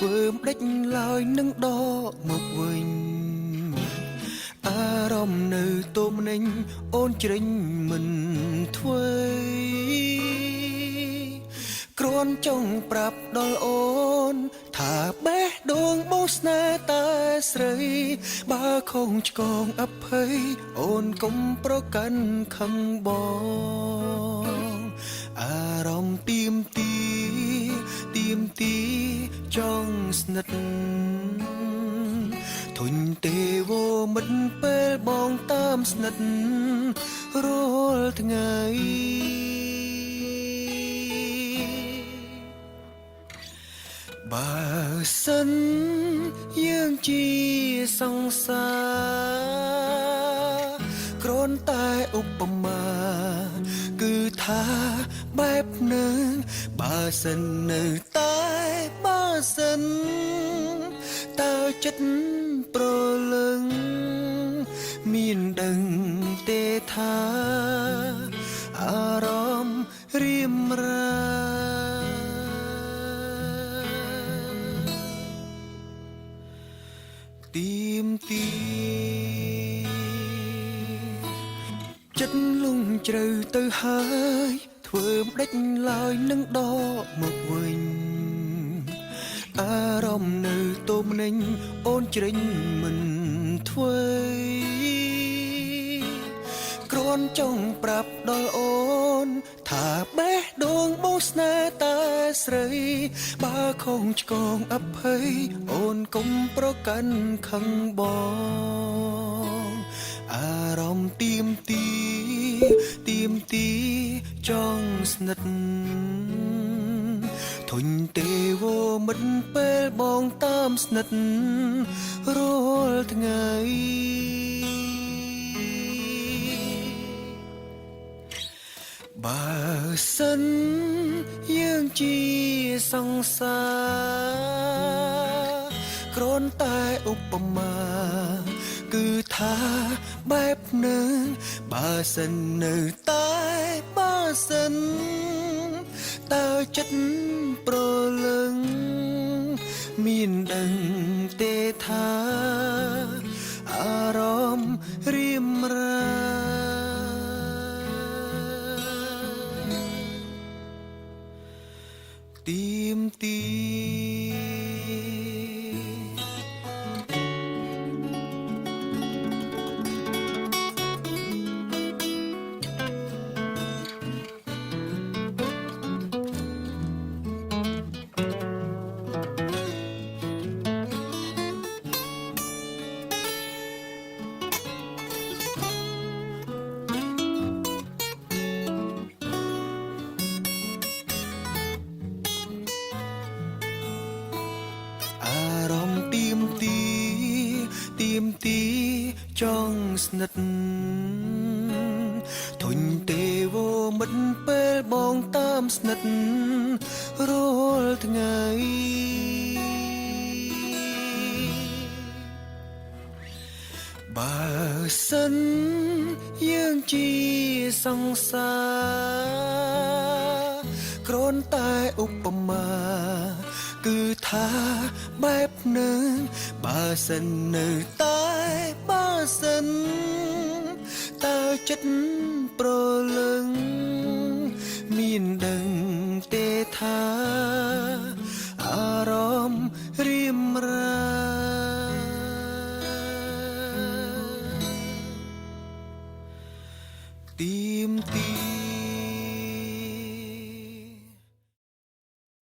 ធ្វើម្ដេចឡើយនឹងដកមកវិញអារម្មណ៍នៅទោមនេញអូនជ្រិញមិនធ្វើគ្រាន់ចង់ប្រាប់ដល់អូនថាបេះដូងបោស្នេហ៍តែស្រីបើខំឆ្កងអភ័យអូនកុំប្រកាន់ខឹងបងអារម្មណ៍ទៀមទីចង់ស្និទ្ធធុញទេវមិត្តពេលបងតាមស្និទ្ធរាល់ថ្ងៃបើសិនយើងជាសង្សារគ្រាន់តែឧបមាគឺថាបែបនឹងបើសិននៅតែបើសិនតើចិត្តប្រលឹងមានដឹងទេថាអារម្មណ៍រៀមរាទៀមទីចិត្តលងជ្រៅទៅហើយធ្វើម្ដេចឡើយនឹងដកមកវិញអារម្មណ៍នៅទោមនេញអូនជ្រិញមិនធ្វើគ្រាន់ចង់ប្រាប់ដល់អូនថាបេះដូងបោស្នេហ៍តែស្រីបើខំឆ្កងអភ័យអូនកុំប្រកាន់ខឹងបងអារម្មណ៍ទៀមទីចង់ស្និទ្ធធុញទេវមិត្តពេលបងតាមស្និទ្ធរាល់ថ្ងៃបើសិនយើងជាសង្សារគ្រាន់តែឧបមាគឺថាបែបនឹងបើសិននៅតែបើសិនតើចិត្តប្រលឹងមានដឹងទេថាអារម្មណ៍រៀមរាទៀមទីអារម្មណ៍ទៀមទីចង់ស្និទ្ធធុញទេវមិត្តពេលបងតាមស្និទ្ធរាល់ថ្ងៃបើសិនយើងជាសង្សារគ្រាន់តែឧបមាគឺថាបែបនឹងបើសិននៅតែបើសិនតើចិត្តប្រលឹង